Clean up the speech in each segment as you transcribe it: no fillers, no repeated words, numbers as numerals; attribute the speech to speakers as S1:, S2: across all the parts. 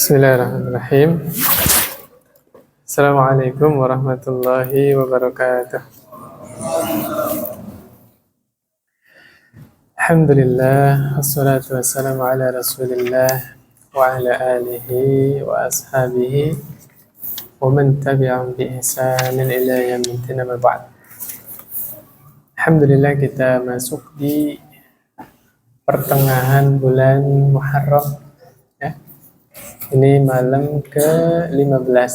S1: Bismillahirrahmanirrahim. Assalamualaikum warahmatullahi wabarakatuh. Alhamdulillah, wassalatu wassalamu ala rasulillah wa ala alihi wa ashabihi wa man tabi'ahum bi ihsanin ila yaumiddin, amma ba'd. Alhamdulillah, kita masuk di pertengahan bulan Muharram, ya. Ini malam ke-15.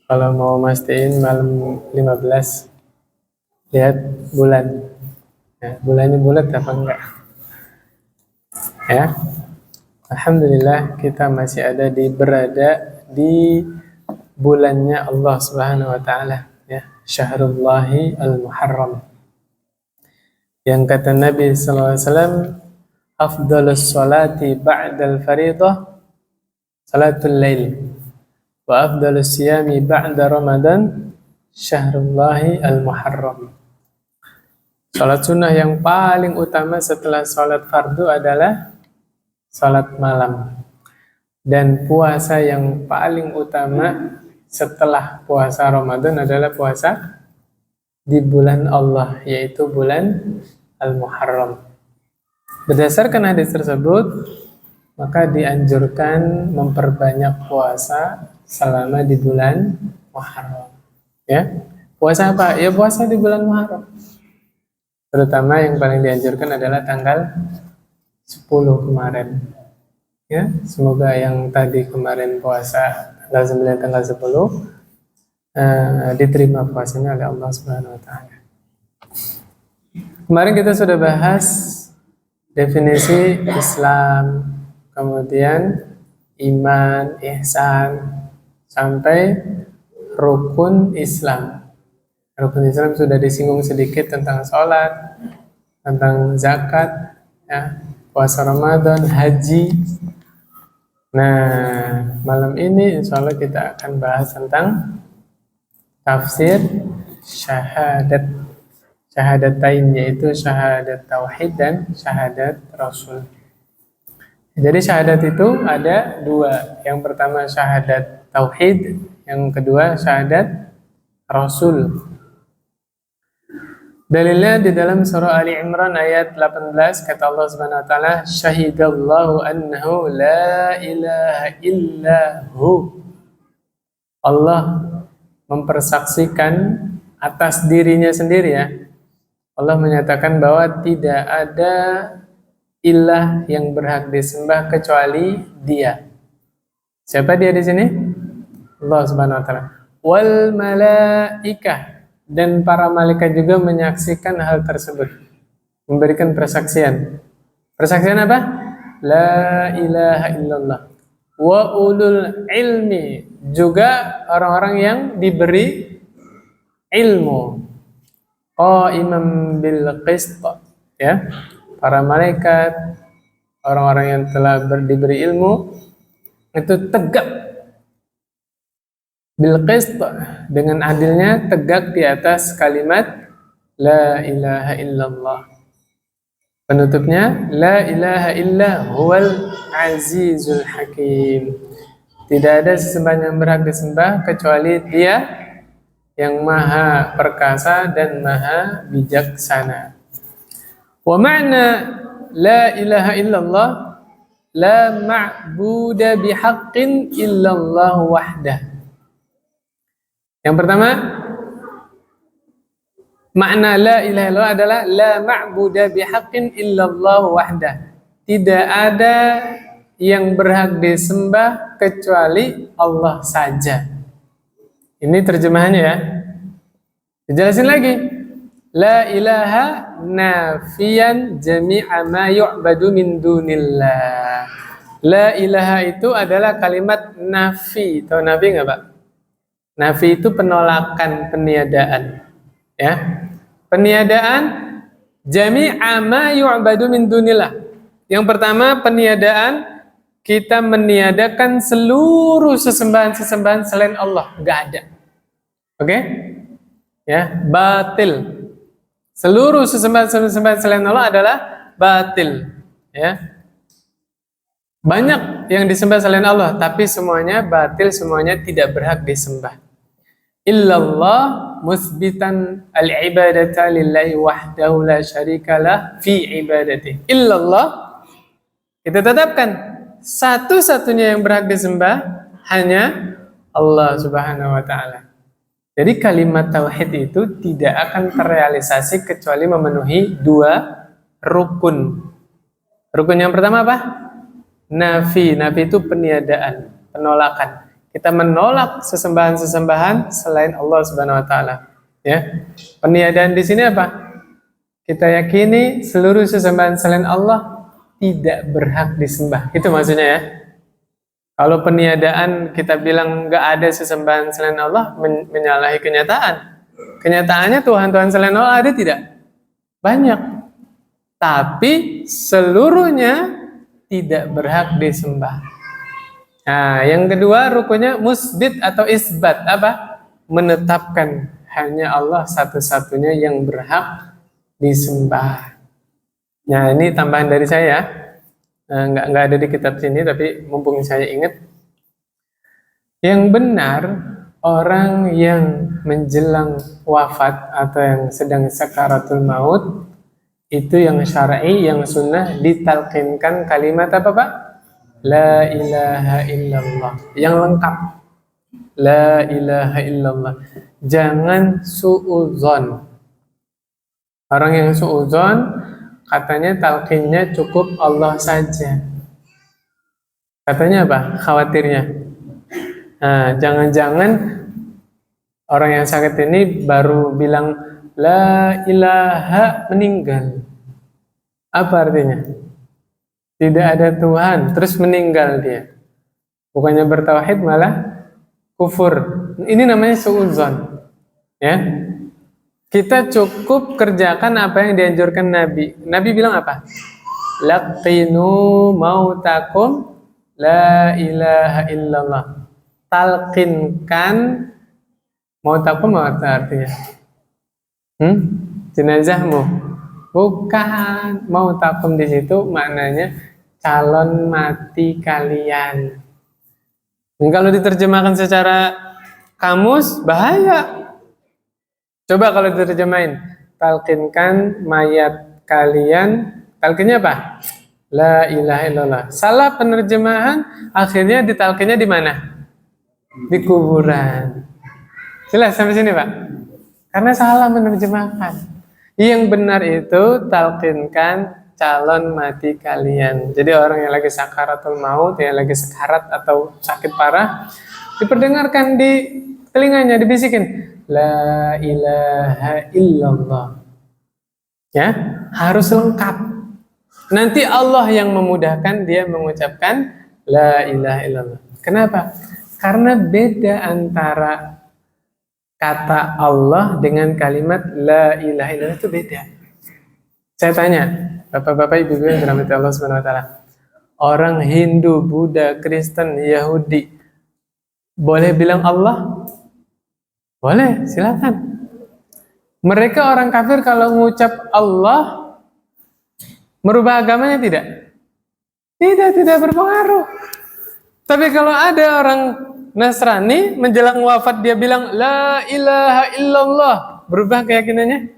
S1: Kalau mau mastiin malam 15, lihat bulan. Ya, bulannya bulat apa enggak? Ya. Alhamdulillah, kita masih berada di bulannya Allah Subhanahu wa taala, ya, Syahrullahi al-Muharram. Yang kata Nabi sallallahu alaihi wasallam, afdhalus sholati ba'dal faridah salatul lail wa afdhalus siyami ba'da ramadan syahrullahi al-muharram. Salat sunnah yang paling utama setelah salat fardu adalah salat malam, dan puasa yang paling utama setelah puasa Ramadan adalah puasa di bulan Allah, yaitu bulan al-Muharram. Berdasarkan hadis tersebut, maka dianjurkan memperbanyak puasa selama di bulan Muharram. Ya, puasa apa? Ya puasa di bulan Muharram. Terutama yang paling dianjurkan adalah tanggal 10 kemarin. Ya, semoga yang tadi kemarin puasa tanggal 9, tanggal 10 diterima puasanya oleh Allah Subhanahu wa taala. Kemarin kita sudah bahas definisi Islam, kemudian iman, ihsan, sampai rukun Islam. Rukun Islam sudah disinggung sedikit tentang sholat, tentang zakat, ya, puasa Ramadan, haji. Nah, malam ini insya Allah kita akan bahas tentang tafsir syahadatain, yaitu syahadat tauhid dan syahadat rasul. Jadi syahadat itu ada dua. Yang pertama syahadat tauhid, yang kedua syahadat rasul. Dalilnya di dalam surah Ali Imran ayat 18, kata Allah Subhanahu wa taala, syahidallahu annahu la ilaha illahu. Allah mempersaksikan atas dirinya sendiri, ya. Allah menyatakan bahwa tidak ada ilah yang berhak disembah kecuali Dia. Siapa Dia di sini? Allah Subhanahu wa taala. Wal malaikah, dan para malaikat juga menyaksikan hal tersebut, memberikan persaksian. Persaksian apa? La ilaha illallah. Wa ulul ilmi, juga orang-orang yang diberi ilmu. Qaiman bil qist, ya. Para malaikat, orang-orang yang telah diberi ilmu itu tegak bil qist, dengan adilnya, tegak di atas kalimat la ilaha illallah. Penutupnya la ilaha illa huwal azizul hakim. Tidak ada sesembahan yang berhak disembah kecuali Dia yang maha perkasa dan maha bijaksana. Wa ma'na la ilaha illallah la ma'buda bihaqqin illallah wahdah. Yang pertama, makna la ilaha illallah adalah la ma'buda bihaqqin illallah wahdah. Tidak ada yang berhak disembah kecuali Allah saja. Ini terjemahannya, ya. Dijelasin lagi. La ilaha nafiyan jami'a ma yu'badu min dunillah. La ilaha itu adalah kalimat nafi. Tahu nafi enggak, Pak? Nafi itu penolakan, peniadaan, ya. Peniadaan jami'a ma yu'badu min dunillah. Yang pertama, peniadaan, kita meniadakan seluruh sesembahan-sesembahan selain Allah, enggak ada. Oke? Ya, batil. Seluruh sesembahan-sesembahan selain Allah adalah batil, ya. Banyak yang disembah selain Allah, tapi semuanya batil, semuanya tidak berhak disembah. Illallah musbitan al-ibadata lillahi wahdahu la syarikalah fi ibadati. Illallah, kita tetapkan satu-satunya yang berhak disembah hanya Allah Subhanahu wa taala. Jadi kalimat tauhid itu tidak akan terrealisasi kecuali memenuhi dua rukun. Rukun yang pertama apa? Nafi. Nafi itu peniadaan, penolakan. Kita menolak sesembahan-sesembahan selain Allah Subhanahu wa taala. Ya. Peniadaan di sini apa? Kita yakini seluruh sesembahan selain Allah tidak berhak disembah. Itu maksudnya ya. Kalau peniadaan kita bilang nggak ada sesembahan selain Allah, menyalahi kenyataan. Kenyataannya Tuhan-Tuhan selain Allah ada tidak? Banyak. Tapi seluruhnya tidak berhak disembah. Nah, yang kedua rukunnya musbit atau isbat. Apa? Menetapkan hanya Allah satu-satunya yang berhak disembah. Nah, ini tambahan dari saya. Nggak ada di kitab sini, tapi mumpung saya ingat. Yang benar, orang yang menjelang wafat atau yang sedang sakaratul maut, itu yang syar'i, yang sunnah ditalqinkan kalimat apa Pak? La ilaha illallah. Yang lengkap. La ilaha illallah. Jangan su'udzon. Orang yang su'udzon katanya talqinnya cukup Allah saja. Katanya apa? Khawatirnya. Nah, jangan-jangan orang yang sakit ini baru bilang la ilaha meninggal. Apa artinya? Tidak ada Tuhan, terus meninggal dia. Bukannya bertauhid malah kufur. Ini namanya suudzon. Ya. Kita cukup kerjakan apa yang dianjurkan Nabi. Nabi bilang apa? Laqinu mautakum la ilaha illallah. Talqinkan mautakum apa artinya? Jenazahmu. Bukan, mautakum di situ maknanya calon mati kalian. Dan kalau diterjemahkan secara kamus bahaya. Coba kalau diterjemahin, talqinkan mayat kalian. Talqinnya apa? La ilaha illallah. Salah penerjemahan, akhirnya ditalqinnya di mana? Di kuburan. Jelas sampai sini Pak? Karena salah menerjemahkan. Yang benar itu talqinkan calon mati kalian. Jadi orang yang lagi sakaratul maut, yang lagi sekarat atau sakit parah, diperdengarkan di telinganya, dibisikin la ilaha illallah. Ya, harus lengkap. Nanti Allah yang memudahkan dia mengucapkan la ilaha illallah. Kenapa? Karena beda antara kata Allah dengan kalimat la ilaha illallah itu beda. Saya tanya, Bapak-bapak, Ibu-ibu yang dirahmati Allah Subhanahu wa taala. Orang Hindu, Buddha, Kristen, Yahudi boleh bilang Allah? Boleh, silakan. Mereka orang kafir kalau mengucap Allah merubah agamanya tidak? Tidak berpengaruh. Tapi kalau ada orang Nasrani menjelang wafat dia bilang la ilaha illallah, berubah keyakinannya?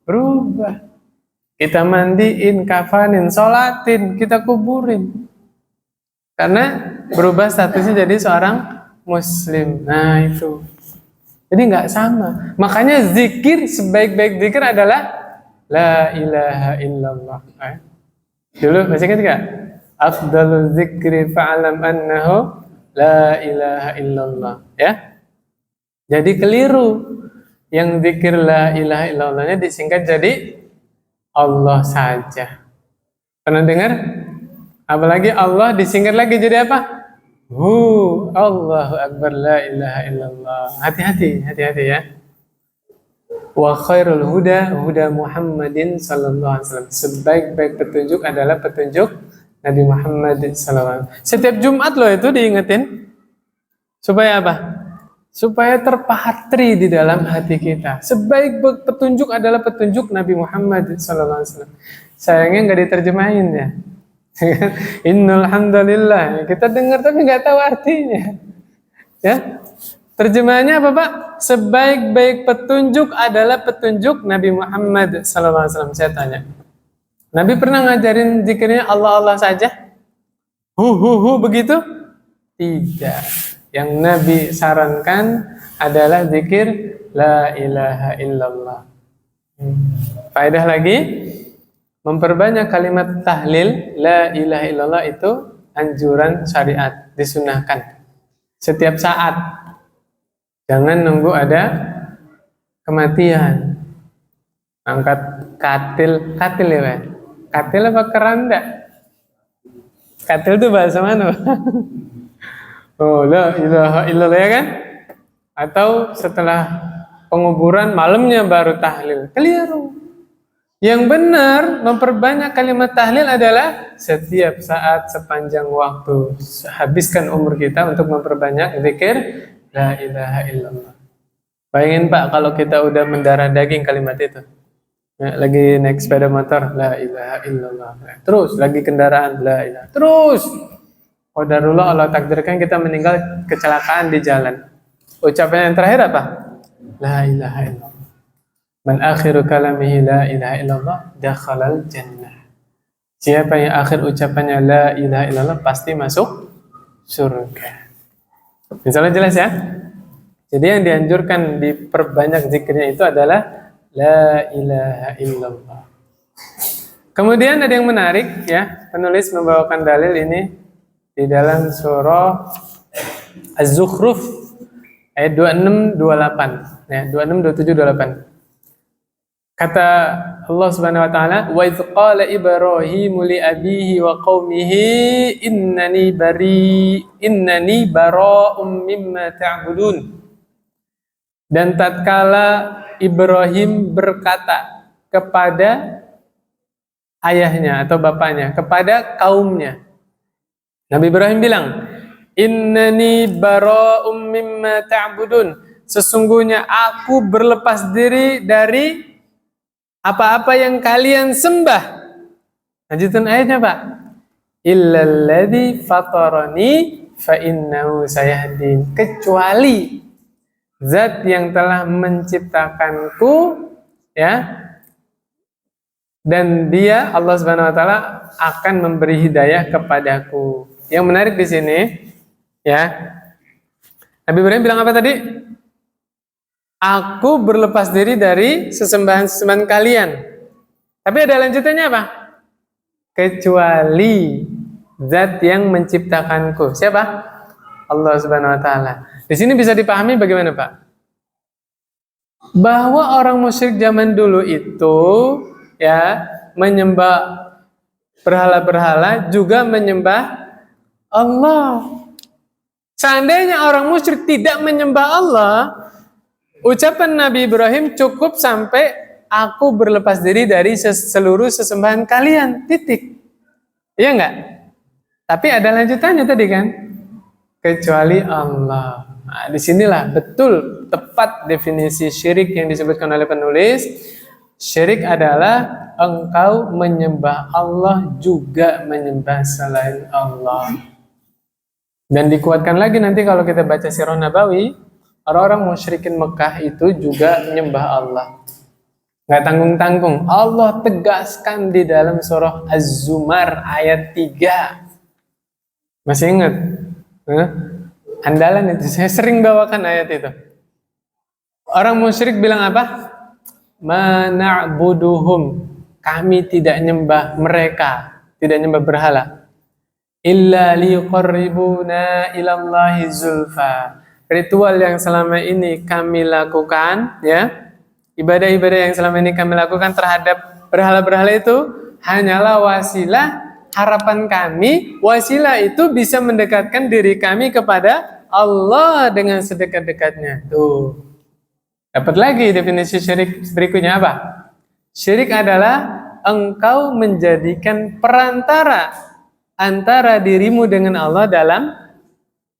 S1: Berubah. Kita mandiin, kafanin, sholatin, kita kuburin. Karena berubah statusnya jadi seorang muslim. Nah itu. Jadi nggak sama. Makanya zikir, sebaik-baik zikir adalah la ilaha illallah. Dulu masih ingat nggak? Afdalul zikri fa'alam annahu la ilaha illallah. Ya. Jadi keliru. Yang zikir la ilaha illallahnya disingkat jadi Allah saja. Pernah dengar? Apalagi Allah disingkat lagi jadi apa? Allahu Akbar, la ilaha illallah. Hati-hati ya. Wa khairul huda Muhammadin sallallahu alaihi wasallam. Sebaik-baik petunjuk adalah petunjuk Nabi Muhammad sallallahu alaihi wasallam. Setiap Jumat loh itu diingetin. Supaya apa? Supaya terpatri di dalam hati kita. Sebaik petunjuk adalah petunjuk Nabi Muhammad sallallahu alaihi wasallam. Sayangnya nggak diterjemahin ya. Innal hamdalillah. Kita dengar tapi nggak tahu artinya. Ya. Terjemahannya apa, Pak? Sebaik-baik petunjuk adalah petunjuk Nabi Muhammad SAW. Saya tanya. Nabi pernah ngajarin zikirnya Allah Allah saja? Begitu? Tidak. Yang Nabi sarankan adalah zikir la ilaha illallah. Faedah lagi, memperbanyak kalimat tahlil la ilaha illallah itu anjuran syariat, disunahkan setiap saat. Jangan nunggu ada kematian. Angkat katil ya, Pak? Katil apa keranda? Katil itu bahasa mana? Oh, la ilaha illallah ya kan? Atau setelah penguburan malamnya baru tahlil. Keliru. Yang benar memperbanyak kalimat tahlil adalah setiap saat sepanjang waktu. Habiskan umur kita untuk memperbanyak zikir la ilaha illallah. Bayangin Pak kalau kita udah mendarah daging kalimat itu. Ya, lagi naik sepeda motor la ilaha illallah. Terus lagi kendaraan la ilaha. Terus qadarullah Allah takdirkan kita meninggal kecelakaan di jalan. Ucapan yang terakhir apa? La ilaha illallah. Man akhiru kalamihi la ilaha illallah dakhalal jannah. Siapa yang akhir ucapannya la ilaha illallah pasti masuk surga. Misalnya jelas ya. Jadi yang dianjurkan diperbanyak zikirnya itu adalah la ilaha illallah. Kemudian ada yang menarik ya, penulis membawakan dalil ini di dalam surah Az-Zukhruf ayat 26-28 ya, 26-27-28. Kata Allah Subhanahu wa taala, "Wa idz qala Ibrahimu li abihi wa qaumihi innani bara'um mimma ta'budun." Dan tatkala Ibrahim berkata kepada ayahnya atau bapaknya, kepada kaumnya. Nabi Ibrahim bilang, "Innani bara'um mimma ta'budun." Sesungguhnya aku berlepas diri dari apa-apa yang kalian sembah. Lanjutan ayatnya, Pak. Illalladzi fatarani fa innahu sayahdin. Kecuali zat yang telah menciptakanku ya, dan dia Allah Subhanahu wa taala akan memberi hidayah kepadaku. Yang menarik di sini ya, Nabi Ibrahim bilang apa tadi? Aku berlepas diri dari sesembahan-sesembahan kalian. Tapi ada lanjutannya apa? Kecuali zat yang menciptakanku. Siapa? Allah Subhanahu wa taala. Di sini bisa dipahami bagaimana, Pak? Bahwa orang musyrik zaman dulu itu ya menyembah berhala-berhala juga menyembah Allah. Seandainya orang musyrik tidak menyembah Allah, ucapan Nabi Ibrahim cukup sampai aku berlepas diri dari seluruh sesembahan kalian, titik. Iya enggak? Tapi ada lanjutannya tadi kan? Kecuali Allah. Nah, disinilah betul tepat definisi syirik yang disebutkan oleh penulis. Syirik adalah engkau menyembah Allah juga menyembah selain Allah. Dan dikuatkan lagi nanti kalau kita baca Sirah Nabawi, orang-orang musyrikin Mekah itu juga menyembah Allah. Nggak tanggung-tanggung. Allah tegaskan di dalam surah Az-Zumar ayat 3. Masih ingat? Andalan itu. Saya sering bawakan ayat itu. Orang musyrik bilang apa? Ma na'buduhum. Kami tidak nyembah mereka. Tidak nyembah berhala. Illa liqarribuna ilallahi zulfa. Ritual yang selama ini kami lakukan, ya, ibadah-ibadah yang selama ini kami lakukan terhadap berhala-berhala itu hanyalah wasilah. Harapan kami, wasilah itu bisa mendekatkan diri kami kepada Allah dengan sedekat-dekatnya. Tuh, dapat lagi definisi syirik berikutnya apa? Syirik adalah engkau menjadikan perantara antara dirimu dengan Allah dalam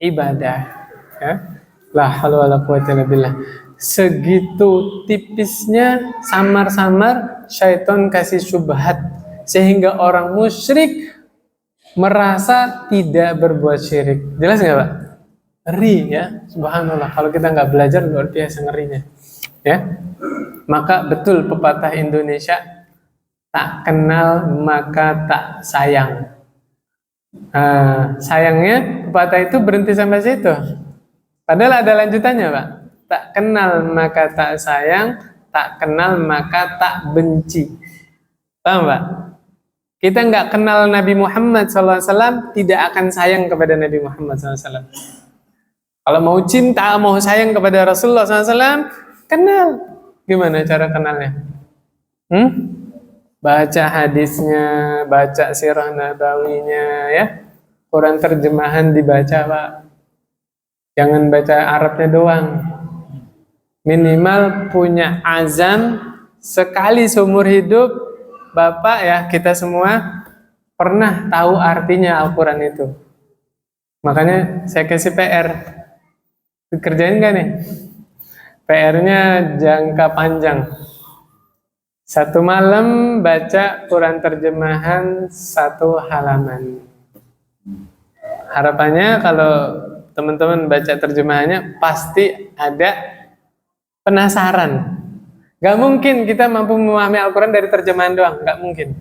S1: ibadah. Ya. La haula wala quwwata illa billah. Segitu tipisnya samar-samar syaitan kasih syubhat sehingga orang musyrik merasa tidak berbuat syirik. Jelas nggak Pak? Ngeri ya, subhanallah. Kalau kita nggak belajar luar biasa ngerinya. Ya, maka betul pepatah Indonesia, tak kenal maka tak sayang. Sayangnya pepatah itu berhenti sampai situ. Padahal ada lanjutannya Pak. Tak kenal maka tak sayang, tak kenal maka tak benci. Paham Pak? Kita nggak kenal Nabi Muhammad SAW, tidak akan sayang kepada Nabi Muhammad SAW. Kalau mau cinta, mau sayang kepada Rasulullah SAW, kenal. Gimana cara kenalnya? Baca hadisnya, baca sirah nabawinya, ya. Quran terjemahan dibaca Pak. Jangan baca Arabnya doang. Minimal punya azam sekali seumur hidup. Bapak ya, kita semua pernah tahu artinya Al-Quran itu. Makanya saya kasih PR. Dikerjain gak nih? PR-nya jangka panjang. 1 malam baca Quran terjemahan 1 halaman. Harapannya kalau teman-teman baca terjemahannya pasti ada penasaran. Gak mungkin kita mampu memahami Al-Quran dari terjemahan doang, gak mungkin.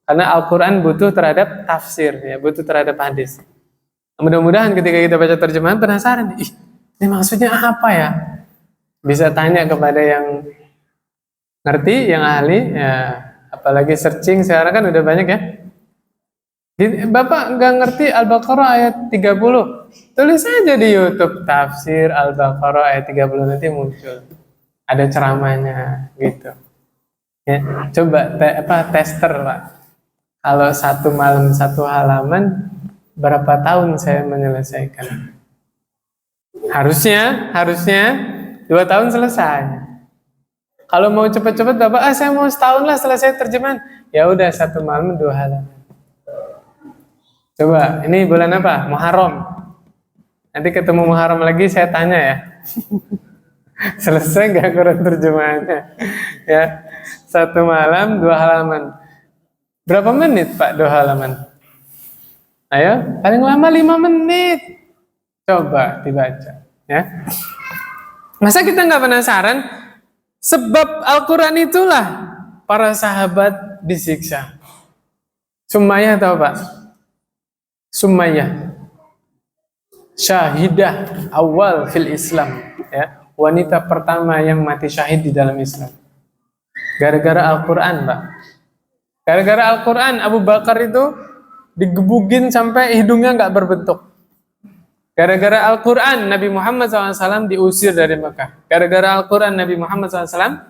S1: Karena Al-Quran butuh terhadap tafsir, ya, butuh terhadap hadis. Mudah-mudahan ketika kita baca terjemahan penasaran, ini maksudnya apa ya? Bisa tanya kepada yang ngerti, yang ahli, ya, apalagi searching sekarang kan udah banyak ya. Bapak nggak ngerti Al-Baqarah ayat 30, tulis aja di YouTube tafsir Al-Baqarah ayat 30, nanti muncul. Ada ceramahnya gitu. Ya, coba tester Pak. Kalau 1 malam 1 halaman, berapa tahun saya menyelesaikan? Harusnya 2 tahun selesai. Kalau mau cepet-cepet Bapak, saya mau setahun lah selesai terjemahan. Ya udah 1 malam 2 halaman. Coba, ini bulan apa? Muharram. Nanti ketemu Muharram lagi saya tanya ya. Selesai gak Quran terjemahannya? Ya, 1 malam 2 halaman. Berapa menit Pak 2 halaman? Ayo, paling lama 5 menit. Coba dibaca, ya. Masa kita nggak penasaran? Sebab Al-Quran itulah para sahabat disiksa. Sumayyah tahu Pak? Sumayyah, syahidah awal fil Islam, ya. Wanita pertama yang mati syahid di dalam Islam. Gara-gara Al-Quran, Pak. Gara-gara Al-Quran, Abu Bakar itu digebugin sampai hidungnya nggak berbentuk. Gara-gara Al-Quran, Nabi Muhammad SAW diusir dari Mekah. Gara-gara Al-Quran, Nabi Muhammad SAW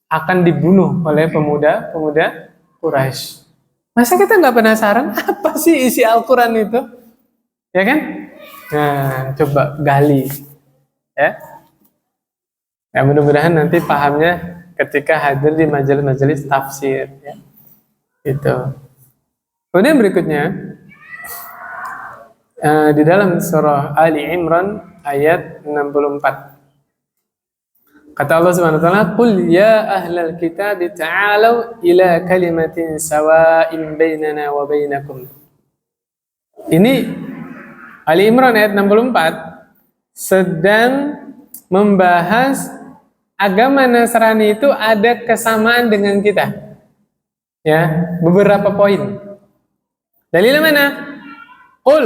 S1: akan dibunuh oleh pemuda-pemuda Quraisy. Masa kita nggak penasaran apa sih isi Al-Quran itu? Ya kan? Nah, coba gali. Ya. Ya, mudah-mudahan nanti pahamnya ketika hadir di majelis-majelis tafsir, ya. Itu. Kemudian berikutnya di dalam surah Ali Imran ayat 64. Kata Allah Subhanahu wa taala, "Qul ya ahlal kitab ta'alu ila kalimatin sawa'in bainana wa bainakum." Ini Ali Imran ayat 64 sedang membahas agama Nasrani itu ada kesamaan dengan kita. Ya, beberapa poin. Dalilnya mana? Qul,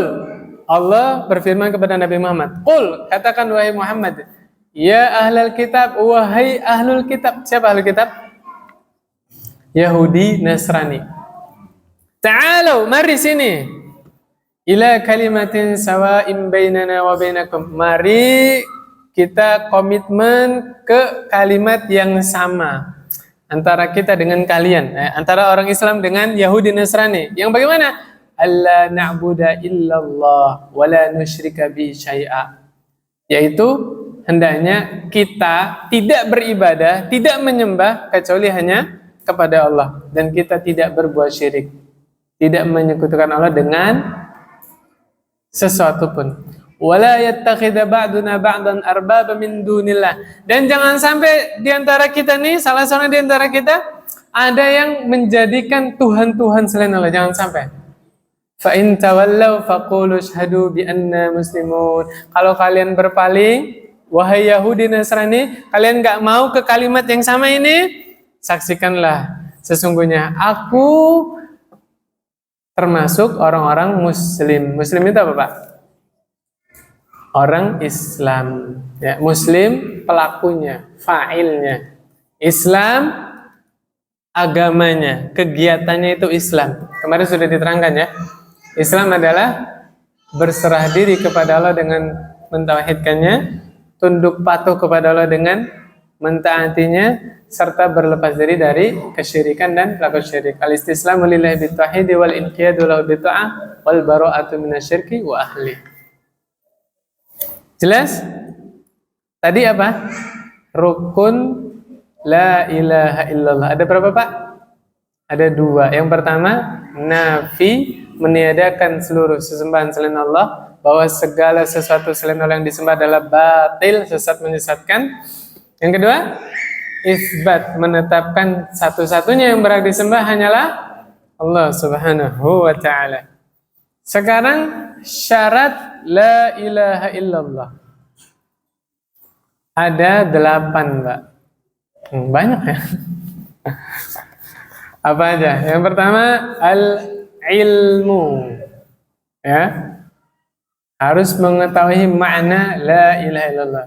S1: Allah berfirman kepada Nabi Muhammad, "Qul," katakan wahai Muhammad, "ya ahlul kitab," wahai ahlul kitab. Siapa ahlul kitab? Yahudi, Nasrani. "Ta'alu, mari sini. Ila kalimatin sawa'in bainana wa bainakum." Mari kita komitmen ke kalimat yang sama antara kita dengan kalian, antara orang Islam dengan Yahudi Nasrani. Yang bagaimana? Alla na'budu illallah wa la nusyrika bi syai'a. Yaitu hendaknya kita tidak beribadah, tidak menyembah kecuali hanya kepada Allah, dan kita tidak berbuat syirik, tidak menyekutukan Allah dengan sesuatu pun. Wala yattakhidha ba'duna ba'dan arbaba min dunillah. Dan jangan sampai di antara kita nih, salah seorang di antara kita ada yang menjadikan Tuhan-Tuhan selain Allah. Jangan sampai. Fa in tawallaw faqulu asyhadu bi anna muslimun. Kalau kalian berpaling, wahai Yahudi Nasrani, kalian enggak mau ke kalimat yang sama ini, saksikanlah sesungguhnya aku termasuk orang-orang muslim. Muslim itu apa, Pak? Orang Islam. Ya, muslim pelakunya, fa'ilnya. Islam agamanya, kegiatannya itu Islam. Kemarin sudah diterangkan ya. Islam adalah berserah diri kepada Allah dengan mentauhidkannya, tunduk patuh kepada Allah dengan mentaatinya, serta berlepas diri dari kesyirikan dan pelaku syirik. Al-istislamu lillahi bitauhid wal inqiyadu lahu bitta'ah wal bara'atu minasyirki wa ahli. Jelas? Tadi apa? Rukun la ilaha illallah. Ada berapa, Pak? Ada 2. Yang pertama, nafi, meniadakan seluruh sesembahan selain Allah, bahwa segala sesuatu selain Allah yang disembah adalah batil, sesat, menyesatkan. Yang kedua, isbat, menetapkan satu-satunya yang berhak disembah hanyalah Allah Subhanahu wa ta'ala. Sekarang syarat la ilaha illallah. Ada 8, Pak. Banyak ya. Apa aja? Yang pertama, al-ilmu. Ya. Harus mengetahui makna la ilaha illallah.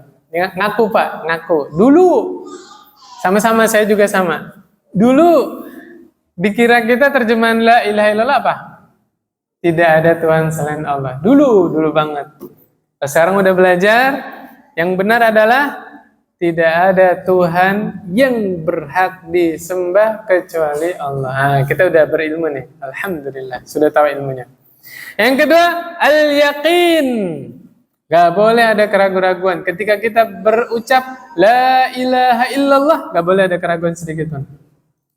S1: Ngaku, Pak, ngaku. Dulu sama-sama, saya juga sama. Dulu dikira kita terjemahan la ilaha illallah apa? Tidak ada Tuhan selain Allah. Dulu banget. Sekarang udah belajar, yang benar adalah tidak ada Tuhan yang berhak disembah kecuali Allah. Nah, kita udah berilmu nih. Alhamdulillah, sudah tahu ilmunya. Yang kedua, al-yaqin. Gak boleh ada keraguan-raguan. Ketika kita berucap la ilaha illallah, gak boleh ada keraguan sedikit pun.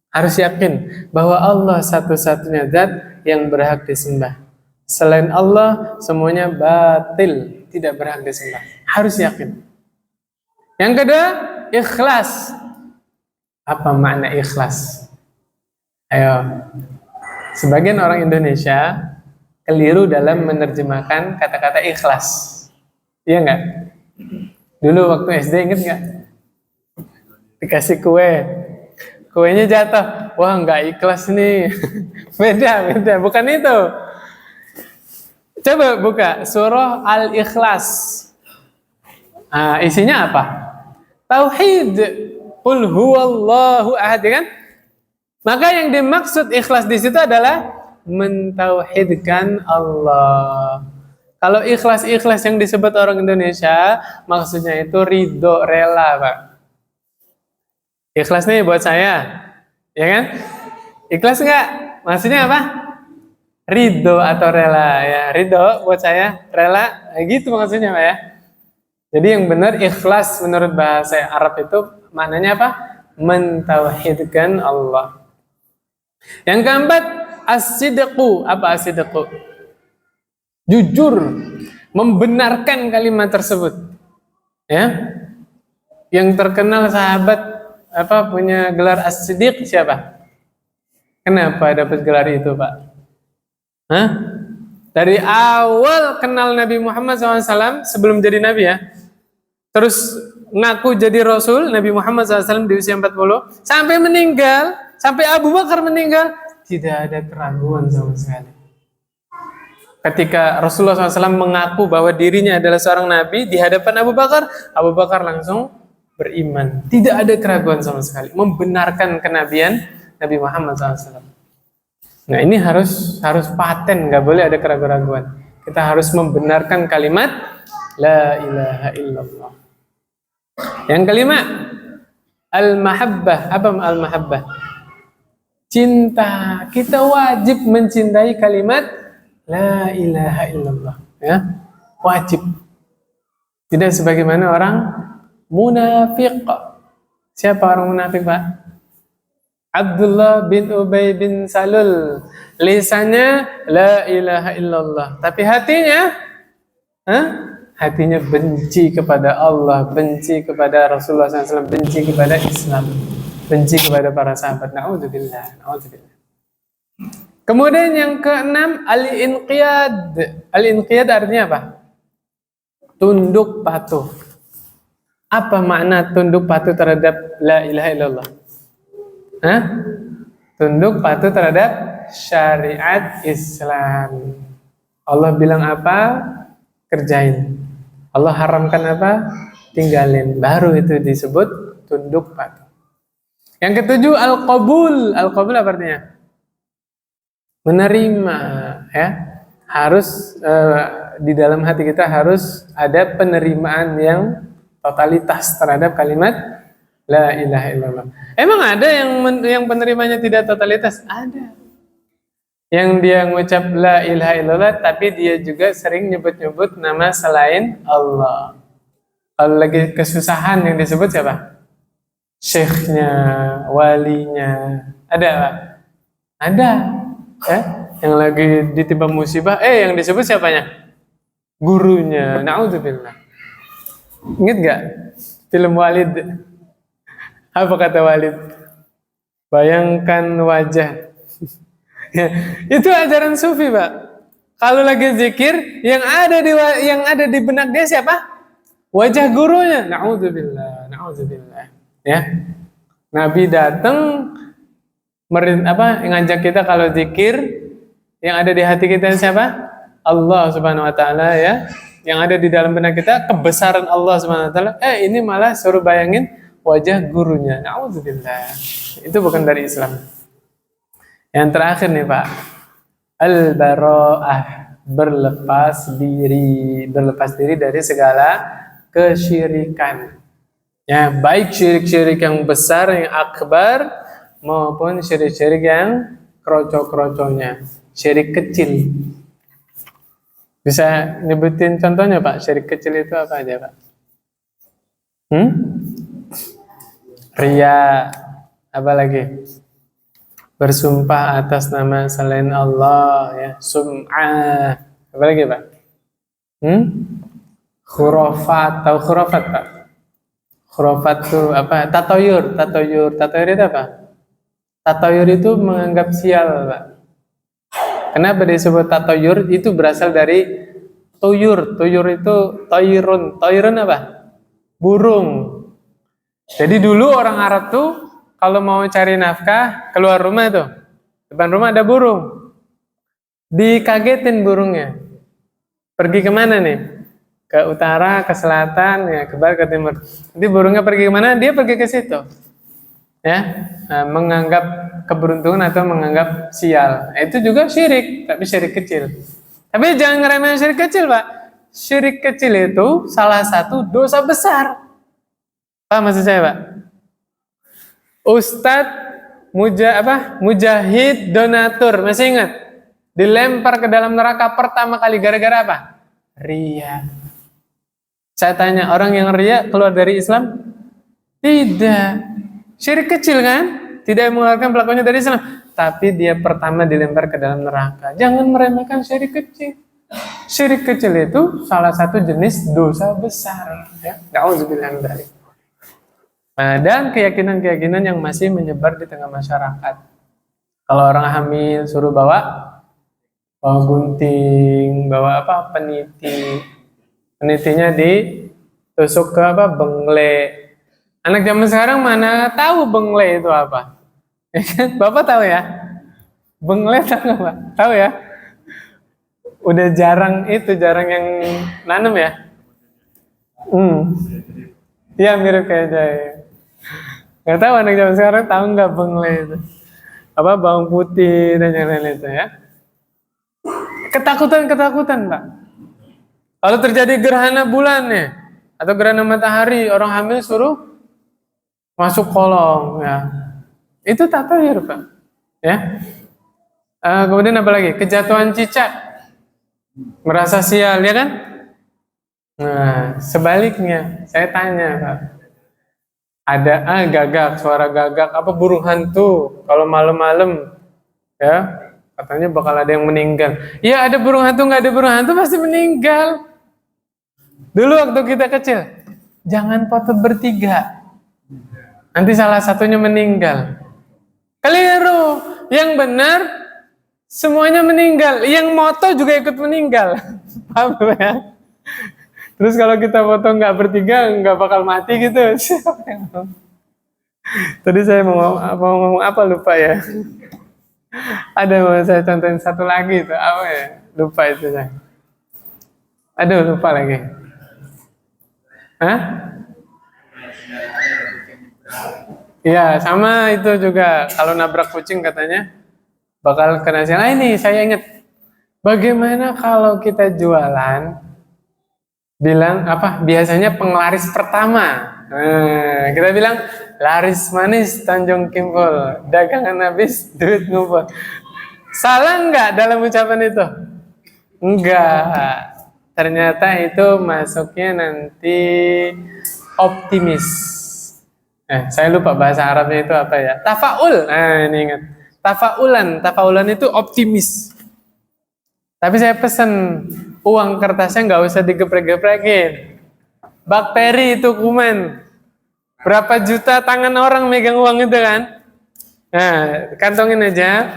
S1: Harus yakin bahwa Allah satu-satunya zat yang berhak disembah. Selain Allah, semuanya batil, tidak berhak disembah. Harus yakin. Yang kedua, ikhlas. Apa makna ikhlas? Ayo. Sebagian orang Indonesia keliru dalam menerjemahkan kata-kata ikhlas. Iya enggak? Dulu waktu SD inget enggak? Dikasih kue. Kuenya jatuh. Wah, enggak ikhlas nih. Beda, bukan itu. Coba buka surah Al-Ikhlas. Isinya apa? Tauhid. Qul huwallahu ahad, kan? Maka yang dimaksud ikhlas di situ adalah mentauhidkan Allah. Kalau ikhlas-ikhlas yang disebut orang Indonesia, maksudnya itu ridho, rela, Pak. Ikhlas nih buat saya, ya kan? Ikhlas enggak? Maksudnya apa? Ridho atau rela, ya. Ridho buat saya, rela, gitu maksudnya, Pak, ya. Jadi yang benar ikhlas menurut bahasa Arab itu maknanya apa? Mentauhidkan Allah. Yang keempat, as-sidqu. Apa as-sidqu? Jujur, membenarkan kalimat tersebut. Ya. Yang terkenal sahabat punya gelar as-siddiq siapa? Kenapa dapat gelar itu, Pak? Hah? Dari awal kenal Nabi Muhammad SAW sebelum jadi Nabi, ya. Terus ngaku jadi Rasul Nabi Muhammad SAW di usia 40 sampai meninggal, sampai Abu Bakar meninggal, tidak ada keraguan sama sekali. Ketika Rasulullah SAW mengaku bahwa dirinya adalah seorang Nabi di hadapan Abu Bakar langsung beriman. Tidak ada keraguan sama sekali, membenarkan kenabian Nabi Muhammad SAW. Nah, ini harus paten, nggak boleh ada keraguan-raguan. Kita harus membenarkan kalimat la ilaha illallah. Yang kelima, al-mahabbah. Apa al-mahabbah? Cinta. Kita wajib mencintai kalimat la ilaha illallah, ya. Wajib. Tidak sebagaimana orang munafik. Siapa orang munafik, Pak? Abdullah bin Ubay bin Salul. Lisannya la ilaha illallah, tapi hatinya hatinya benci kepada Allah, benci kepada Rasulullah SAW, benci kepada Islam, benci kepada para sahabat. Na'udzubillah. Kemudian yang keenam, al-inqiyad. Al-inqiyad artinya apa? Tunduk patuh. Apa makna tunduk patuh terhadap la ilaha illallah? Hah? Tunduk patuh terhadap syariat Islam. Allah bilang apa? Kerjain. Allah haramkan apa? Tinggalin. Baru itu disebut tunduk patuh. Yang ketujuh, al-qabul. Al-qabul apa artinya? Menerima, ya. Harus di dalam hati kita harus ada penerimaan yang totalitas terhadap kalimat la ilaha illallah. Emang ada yang penerimanya tidak totalitas? Ada. Yang dia ngucap la ilaha illallah tapi dia juga sering nyebut-nyebut nama selain Allah. Kalau lagi kesusahan yang disebut siapa? Syekhnya, walinya. Ada Pak? Ada. Yang lagi ditimpa musibah, yang disebut siapanya? Gurunya. Na'udzubillah. Ingat gak film Walid? Apa kata Walid? Bayangkan wajah. Itu ajaran sufi, Pak. Kalau lagi zikir, yang ada di benak dia siapa? Wajah gurunya. Na'udzubillah, na'udzubillah. Ya. Nabi datang ngajak kita kalau zikir, yang ada di hati kita siapa? Allah Subhanahu wa taala, ya. Yang ada di dalam benak kita kebesaran Allah Subhanahu wa taala. Ini malah suruh bayangin wajah gurunya. Na'udzubillah. Itu bukan dari Islam. Yang terakhir nih, Pak. Al-bara'ah, berlepas diri dari segala kesyirikan. Ya, baik syirik-syirik yang besar, yang akbar, maupun syirik-syirik yang kroco-kroconya, syirik kecil. Bisa nyebutin contohnya, Pak? Syirik kecil itu apa aja, Pak? Riya, apa lagi? Bersumpah atas nama selain Allah, ya. Sum'ah, apa lagi, Pak? Khurafat, tahu khurafat, Pak? Khurafat itu apa? Tatoyur itu apa? Tatoyur itu menganggap sial, Pak. Kenapa disebut tatoyur? Itu berasal dari tuyur. Tuyur itu toirun. Toirun apa? Burung. Jadi dulu orang Arab tuh kalau mau cari nafkah keluar rumah tuh, depan rumah ada burung. Dikagetin burungnya. Pergi kemana nih? Ke utara, ke selatan, ya, ke barat, ke timur. Jadi burungnya pergi kemana? Dia pergi ke situ. Ya, menganggap keberuntungan atau menganggap sial. Itu juga syirik, tapi syirik kecil. Tapi jangan ngeremehin syirik kecil, Pak. Syirik kecil itu salah satu dosa besar. Paham maksud saya, Pak? Ustadz Mujahid donatur, masih ingat? Dilempar ke dalam neraka pertama kali gara-gara apa? Riya. Saya tanya, orang yang riya keluar dari Islam? Tidak. Syirik kecil kan? Tidak mengeluarkan pelakunya dari Islam. Tapi dia pertama dilempar ke dalam neraka. Jangan meremehkan syirik kecil. Syirik kecil itu salah satu jenis dosa besar. Ya, na'udzubillah min dzalik. Dan keyakinan-keyakinan yang masih menyebar di tengah masyarakat. Kalau orang hamil suruh bawa gunting, bawa apa? Peniti. Penitinya ditusuk ke bengle. Anak zaman sekarang mana tahu bengle itu apa? Bapak tahu ya? Bengle tahu nggak, Pak? Tahu ya? Udah jarang yang nanam ya? Iya, mirip kayak jahe. Nggak tahu anak zaman sekarang tahu nggak bengle itu? Apa bawang putih dan yang lain itu ya? Ketakutan, Pak. Kalau terjadi gerhana bulan ya, atau gerhana matahari, orang hamil suruh masuk kolong, ya. Itu tatoyur, Pak. Ya. Kemudian apa lagi? Kejatuhan cicak, merasa sial, ya kan? Nah, sebaliknya, saya tanya, Pak. Ada gagak, suara gagak, apa burung hantu? Kalau malam-malam, ya, katanya bakal ada yang meninggal. Ya, ada burung hantu, nggak ada burung hantu pasti meninggal. Dulu waktu kita kecil, jangan foto bertiga. Nanti salah satunya meninggal. Keliru. Yang benar, Semuanya meninggal. Yang moto juga ikut meninggal. Paham ya? Terus kalau kita foto nggak bertiga, nggak bakal mati gitu. Siapa yang mau? Tadi saya mau ngomong apa lupa ya. Ada mau saya contohin satu lagi itu apa ya? Lupa itu saya. Aduh lupa lagi. Hah? Iya sama itu juga kalau nabrak kucing katanya bakal kena sial. Nah, ini saya ingat. Bagaimana kalau kita jualan bilang apa? Biasanya penglaris pertama. Nah, kita bilang laris manis Tanjung Kimpul, dagangan habis duit ngumpul. Salah nggak dalam ucapan itu? Enggak. Ternyata itu masuknya nanti optimis. Saya lupa bahasa Arabnya itu apa ya? Tafaul. Nah, ini ingat. Tafaulan itu optimis. Tapi saya pesen uang kertasnya nggak usah digeprek-geprekin. Bakteri itu kuman. Berapa juta tangan orang megang uang itu kan? Nah, kantongin aja.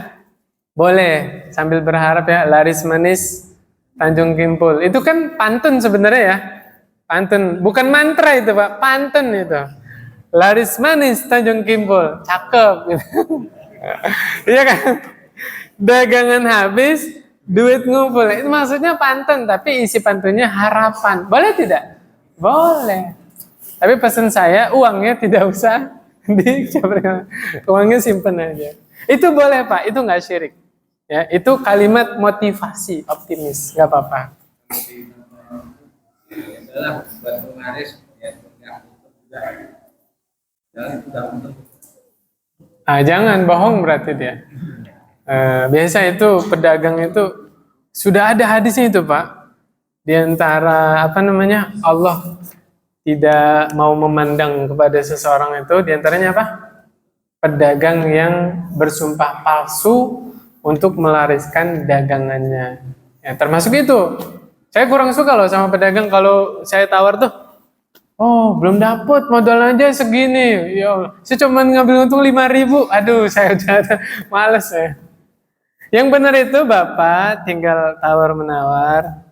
S1: Boleh sambil berharap ya laris manis Tanjung Kimpul. Itu kan pantun sebenarnya ya. Pantun, bukan mantra itu Pak, pantun itu. Laris manis Tanjung Kimpul, cakep gitu. Iya kan? Dagangan habis, duit ngumpul. Itu maksudnya pantun, tapi isi pantunnya harapan. Boleh tidak? Boleh. Tapi pesan saya, uangnya tidak usah uangnya simpen aja. Itu boleh Pak, itu nggak syirik. Ya, itu kalimat motivasi, optimis, nggak apa-apa. Jangan bohong berarti dia. Biasa itu pedagang itu sudah ada hadisnya itu Pak. Di antara Allah tidak mau memandang kepada seseorang itu, di antaranya apa? Pedagang yang bersumpah palsu untuk melariskan dagangannya. Ya, termasuk itu. Saya kurang suka loh sama pedagang kalau saya tawar tuh. Oh, belum dapat modal aja segini. Ya Allah, saya cuma ngambil untung 5.000. Aduh, saya udah males ya. Yang benar itu Bapak tinggal tawar-menawar.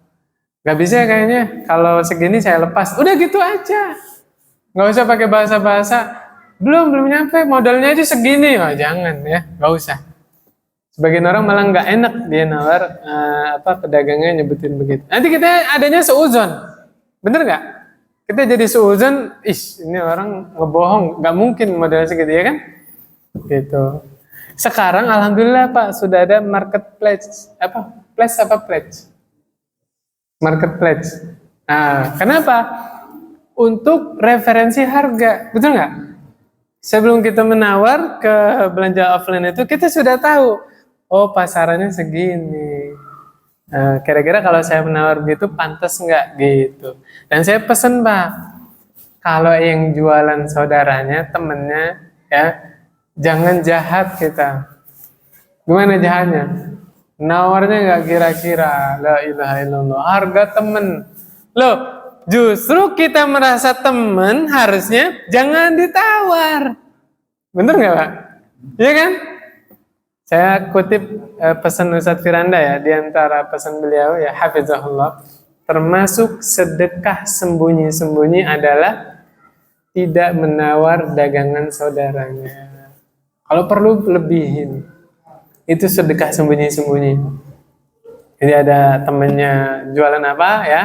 S1: Gak bisa kayaknya, kalau segini saya lepas. Udah gitu aja. Gak usah pakai bahasa-bahasa. Belum nyampe, modalnya aja segini. Oh, jangan ya, gak usah. Sebagian orang malah gak enak dia nawar pedagangnya nyebutin begitu. Nanti kita adanya seuzon. Bener gak? Kita jadi seuzon, ini orang ngebohong, gak mungkin modalnya segitu ya kan? Gitu. Sekarang alhamdulillah Pak sudah ada marketplace. Pledge? Marketplace. Nah, kenapa? Untuk referensi harga, betul nggak? Sebelum kita menawar ke belanja offline itu, kita sudah tahu, oh pasarannya segini. Nah, kira-kira kalau saya menawar begitu, pantas nggak gitu. Dan saya pesen Pak, kalau yang jualan saudaranya, temennya, ya jangan jahat kita. Gimana jahatnya? Nawarnya nggak kira-kira, la ilaha illallah, harga temen. Loh, justru kita merasa temen harusnya jangan ditawar. Bener nggak Pak? Iya kan? Saya kutip pesan Ustadz Firanda ya, di antara pesan beliau ya, hafizahullah, termasuk sedekah sembunyi-sembunyi adalah tidak menawar dagangan saudaranya. Kalau perlu lebihin. Itu sedekah sembunyi-sembunyi. Jadi ada temennya jualan apa ya?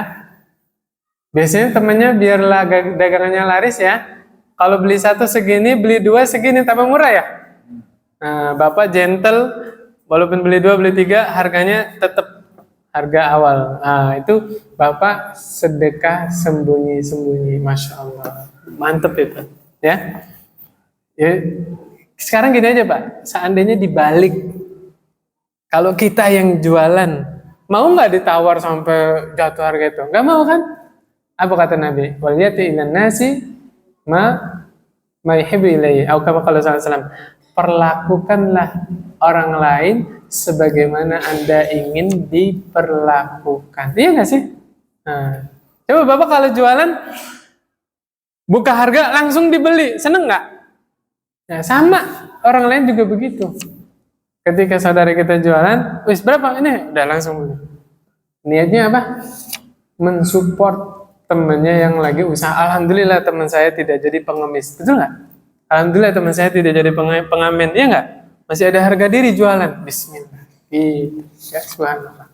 S1: Biasanya temennya biarlah dagangannya laris ya. Kalau beli satu segini, beli dua segini, tambah murah ya. Nah, Bapak gentle, walaupun beli dua, beli tiga, harganya tetap harga awal. Nah, itu Bapak sedekah sembunyi-sembunyi, Masya Allah. Mantep itu, ya. Sekarang gini aja Pak, seandainya dibalik. Kalau kita yang jualan, mau nggak ditawar sampai jatuh harga itu? Nggak mau kan? Apa kata Nabi? Waliyati ilan nasi ma yuhibbu ilaihi. Atau kama qala sallallahu alaihi wasallam, perlakukanlah orang lain sebagaimana Anda ingin diperlakukan. Iya nggak sih? Nah, coba Bapak kalau jualan buka harga langsung dibeli, seneng nggak? Ya sama, orang lain juga begitu. Ketika saudara kita jualan, wis berapa ini? Udah langsung beli. Niatnya apa? Mensupport temannya yang lagi usaha. Alhamdulillah teman saya tidak jadi pengemis. Betul nggak? Alhamdulillah teman saya tidak jadi pengamen. Iya nggak? Masih ada harga diri jualan. Bismillah. Gitu. Ya, subhanallah.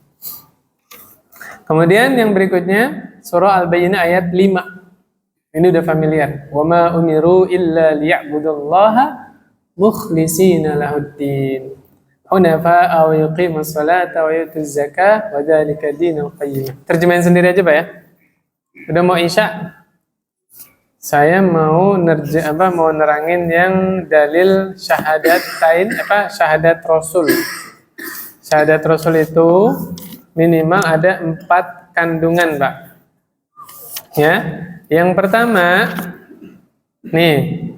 S1: Kemudian yang berikutnya surah Al-Bayyinah ayat 5. Ini udah familiar. Wa ma umiru illa liya'budullaha mukhlishina lahuddin. Hunafa'a wa yuqimus salata wa yutuz zakah wa dzalika dinul qayyim. Terjemahin sendiri aja, Pak ya. Udah mau Isya. Saya mau nerangin yang dalil syahadat Rasul. Syahadat Rasul itu minimal ada 4 kandungan, Pak. Ya. Yang pertama nih,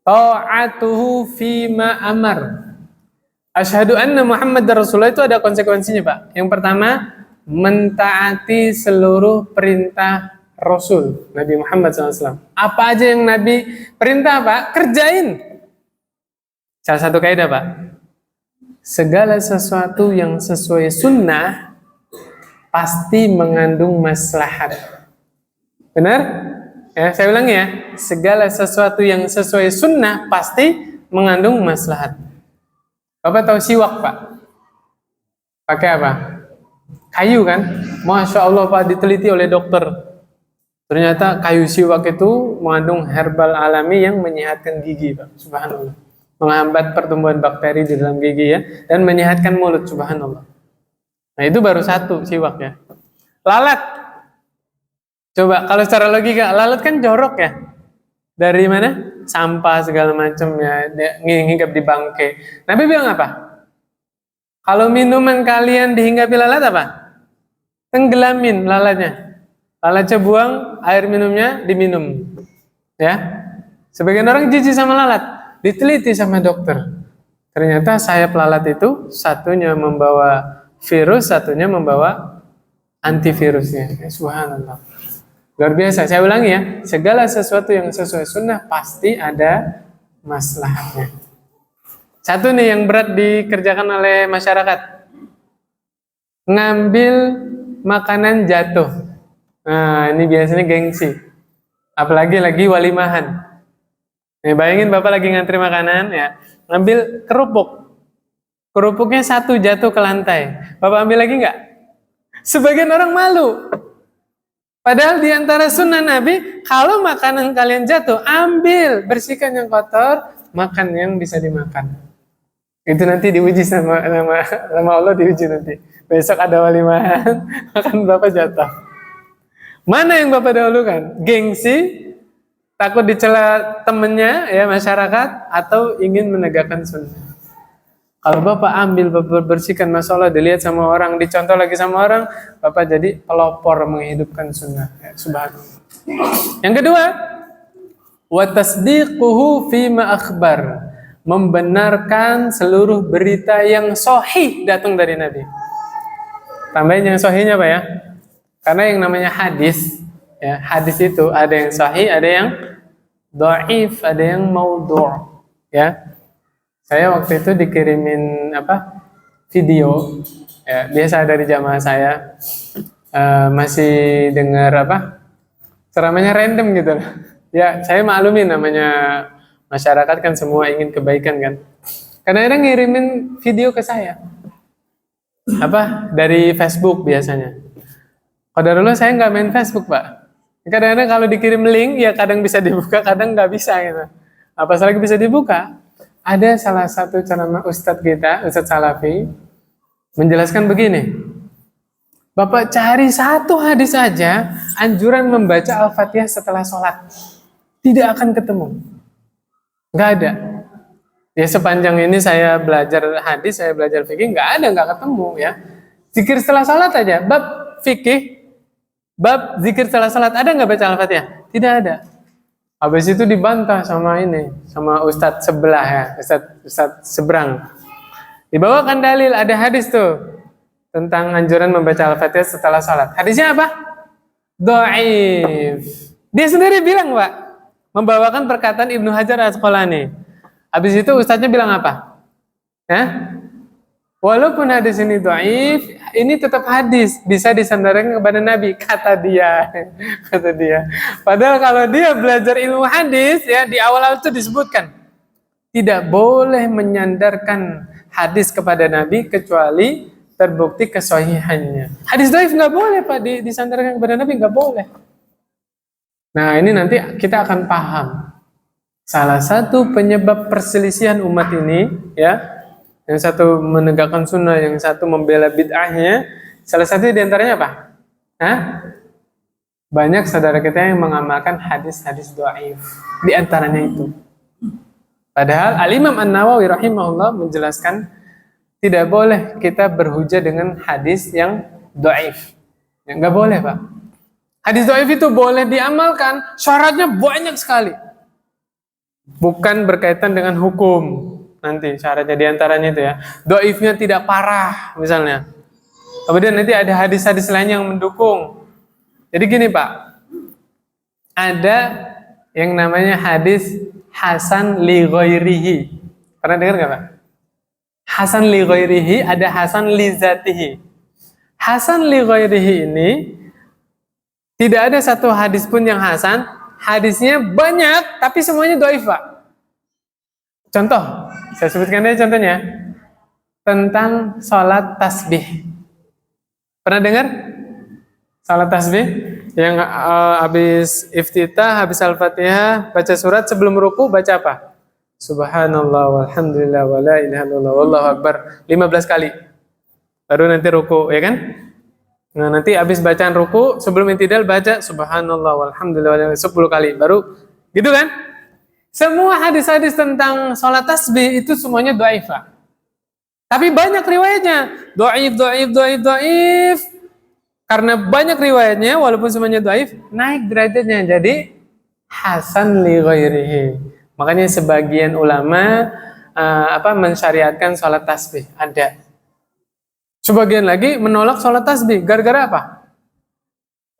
S1: ta'atuhu fima amar. Asyhadu anna Muhammadar Rasulullah itu ada konsekuensinya, Pak. Yang pertama, mentaati seluruh perintah Rasul Nabi Muhammad SAW. Apa aja yang Nabi perintah, Pak, kerjain. Salah satu kaidah, Pak. Segala sesuatu yang sesuai sunnah pasti mengandung maslahat. Benar? Ya, saya ulangi ya. Segala sesuatu yang sesuai sunnah pasti mengandung maslahat. Bapak tahu siwak, Pak? Pakai apa? Kayu kan? Masya Allah, Pak, diteliti oleh dokter. Ternyata kayu siwak itu mengandung herbal alami yang menyehatkan gigi, Pak. Subhanallah. Menghambat pertumbuhan bakteri di dalam gigi ya, dan menyehatkan mulut, subhanallah. Nah, itu baru satu siwak ya. Lalat. Coba kalau secara logika, lalat kan jorok ya. Dari mana? Sampah segala macam ya, hinggap di bangkai. Nabi bilang apa? Kalau minuman kalian dihinggapi lalat apa? Tenggelamin lalatnya. Lalatnya buang, air minumnya diminum. Ya. Sebagian orang jijik sama lalat. Diteliti sama dokter. Ternyata sayap lalat itu satunya membawa virus, satunya membawa antivirusnya. Subhanallah. Luar biasa. Saya ulangi ya. Segala sesuatu yang sesuai sunnah pasti ada maslahatnya. Satu nih yang berat dikerjakan oleh masyarakat. Ngambil makanan jatuh. Nah, ini biasanya gengsi. Apalagi lagi walimahan. Nih, bayangin Bapak lagi ngantri makanan ya, ngambil kerupuk. Kerupuknya satu jatuh ke lantai. Bapak ambil lagi nggak? Sebagian orang malu. Padahal di antara sunnah Nabi, kalau makanan kalian jatuh, ambil, bersihkan yang kotor, makan yang bisa dimakan. Itu nanti diuji sama Allah, diuji nanti. Besok ada walimahan, makan Bapak jatuh. Mana yang Bapak dahulukan? Gengsi, takut dicela temennya, ya masyarakat, atau ingin menegakkan sunnah? Kalau Bapak ambil, Bapak bersihkan, Masya Allah, dilihat sama orang, dicontoh lagi sama orang, Bapak jadi pelopor menghidupkan sunnah. Ya, subhanallah. Yang kedua, wa tasdiquhu fima akhbar, membenarkan seluruh berita yang sahih datang dari Nabi. Tambahin yang sahihnya, Pak ya. Karena yang namanya hadis, ya, hadis itu ada yang sahih, ada yang dhaif, ada yang maudhu', ya. Saya waktu itu dikirimin video, ya, biasa dari jamaah saya, masih dengar ceramahnya random gitu. Ya, saya maklumin namanya masyarakat kan semua ingin kebaikan kan. Kadang-kadang ngirimin video ke saya, dari Facebook biasanya. Qadarullah saya nggak main Facebook, Pak. Kadang-kadang kalau dikirim link, ya kadang bisa dibuka, kadang nggak bisa gitu. Apa lagi bisa dibuka? Ada salah satu ceramah Ustadz kita, Ustadz Salafi, menjelaskan begini. Bapak cari satu hadis saja, anjuran membaca Al-Fatihah setelah sholat. Tidak akan ketemu. Nggak ada. Ya sepanjang ini saya belajar hadis, saya belajar fikih, nggak ketemu ya. Zikir setelah sholat aja, bab fikih, bab zikir setelah sholat, ada nggak baca Al-Fatihah? Tidak ada. Habis itu dibantah sama ustadz sebelah ya, ustadz seberang. Dibawakan dalil, ada hadis tuh tentang anjuran membaca Al-Fatihah setelah salat. Hadisnya apa? Dhaif. Dia sendiri bilang, Pak, membawakan perkataan Ibnu Hajar Al-Asqalani. Habis itu ustadznya bilang apa? Ya, walaupun hadis ini dhaif, ini tetap hadis, bisa disandarkan kepada Nabi, kata dia. Kata dia. Padahal kalau dia belajar ilmu hadis, ya di awal-awal itu disebutkan tidak boleh menyandarkan hadis kepada Nabi kecuali terbukti kesahihannya. Hadis dhaif nggak boleh Pak disandarkan kepada Nabi, nggak boleh. Nah ini nanti kita akan paham salah satu penyebab perselisihan umat ini, ya. Yang satu menegakkan sunnah, yang satu membela bid'ahnya. Salah satu diantaranya apa? Hah? Banyak saudara kita yang mengamalkan hadis-hadis dhaif. Di antaranya itu. Padahal Al-Imam An-Nawawi rahimahullah menjelaskan tidak boleh kita berhujah dengan hadis yang dhaif. Ya, nggak boleh Pak. Hadis dhaif itu boleh diamalkan, syaratnya banyak sekali. Bukan berkaitan dengan hukum. Nanti syaratnya diantaranya itu ya, dhaifnya tidak parah misalnya. Kemudian nanti ada hadis-hadis lain yang mendukung. Jadi gini Pak, ada yang namanya hadis Hasan li ghairihi. Pernah dengar nggak Pak? Hasan li ghairihi, ada Hasan li zatihi. Hasan li ghairihi ini tidak ada satu hadis pun yang hasan, hadisnya banyak tapi semuanya dhaif Pak. Contoh, saya sebutkan aja contohnya tentang sholat tasbih. Pernah dengar? Sholat tasbih yang habis iftitah, habis al-fatihah, baca surat sebelum ruku baca apa? Subhanallah walhamdulillah wa la ilaha illallah wallahu akbar 15 kali. Baru nanti ruku, ya kan? Nah, nanti habis bacaan ruku sebelum intidal baca subhanallah walhamdulillah 10 kali. Baru gitu kan? Semua hadis-hadis tentang sholat tasbih itu semuanya dhaif, Pak. Tapi banyak riwayatnya. Dhaif. Karena banyak riwayatnya, walaupun semuanya dhaif, naik derajatnya jadi hasan li ghairihi. Makanya sebagian ulama mensyariatkan sholat tasbih. Ada. Sebagian lagi menolak sholat tasbih. Gara-gara apa?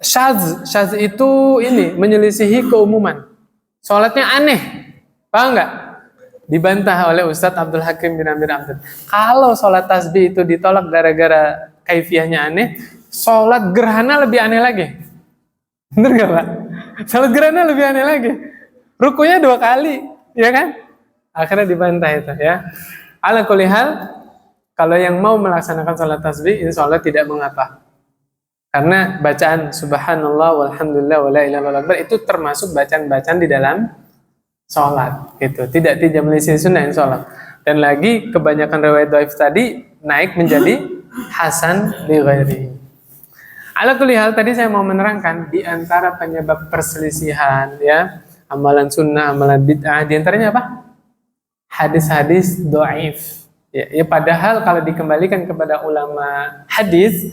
S1: Syadz itu ini menyelisihi keumuman. Sholatnya aneh. Paham nggak? Dibantah oleh Ustadz Abdul Hakim bin Amir Abdul. Kalau sholat tasbih itu ditolak gara-gara kaifiahnya aneh, sholat gerhana lebih aneh lagi. Bener nggak Pak? Sholat gerhana lebih aneh lagi. Rukunya 2 kali, ya kan? Akhirnya dibantah itu, ya. Ala kulli hal, kalau yang mau melaksanakan sholat tasbih, insya Allah tidak mengapa. Karena bacaan subhanallah walhamdulillah wa la ilaha illallah itu termasuk bacaan-bacaan di dalam sholat, gitu. Tidak menyelisih sunnah insya Allah. Dan lagi kebanyakan riwayat dhaif tadi naik menjadi hasan li ghairihi. Ala kulli hal, tadi saya mau menerangkan di antara penyebab perselisihan, ya, amalan sunnah, amalan bid'ah, di antaranya apa? Hadis-hadis dhaif. Ya, padahal kalau dikembalikan kepada ulama hadis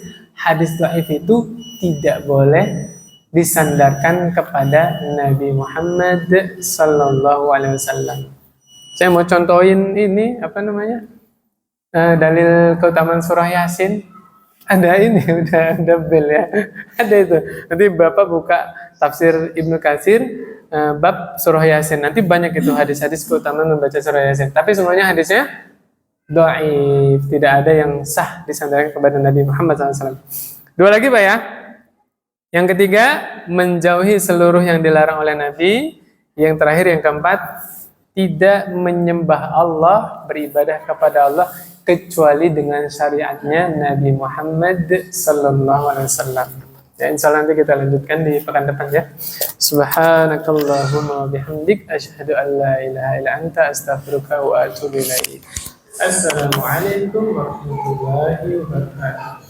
S1: dhaif itu tidak boleh disandarkan kepada Nabi Muhammad sallallahu alaihi wasallam. Saya mau contohin ini dalil keutamaan surah Yasin. Ada ini udah bel ya. Ada itu. Nanti Bapak buka tafsir Ibnu Katsir bab surah Yasin. Nanti banyak itu hadis-hadis keutamaan membaca surah Yasin. Tapi semuanya hadisnya dhaif, tidak ada yang sah disandarkan kepada Nabi Muhammad SAW. 2 lagi Pak ya. Yang ketiga, menjauhi seluruh yang dilarang oleh Nabi. Yang terakhir, yang keempat, tidak menyembah Allah, beribadah kepada Allah kecuali dengan syariatnya Nabi Muhammad sallallahu alaihi wasallam. Ya, insyaallah nanti kita lanjutkan di pekan depan ya. Subhanakallahumma wa bihamdik asyhadu an la ilaha illa anta astaghfiruka wa atubu ilaik. Assalamualaikum warahmatullahi wabarakatuh.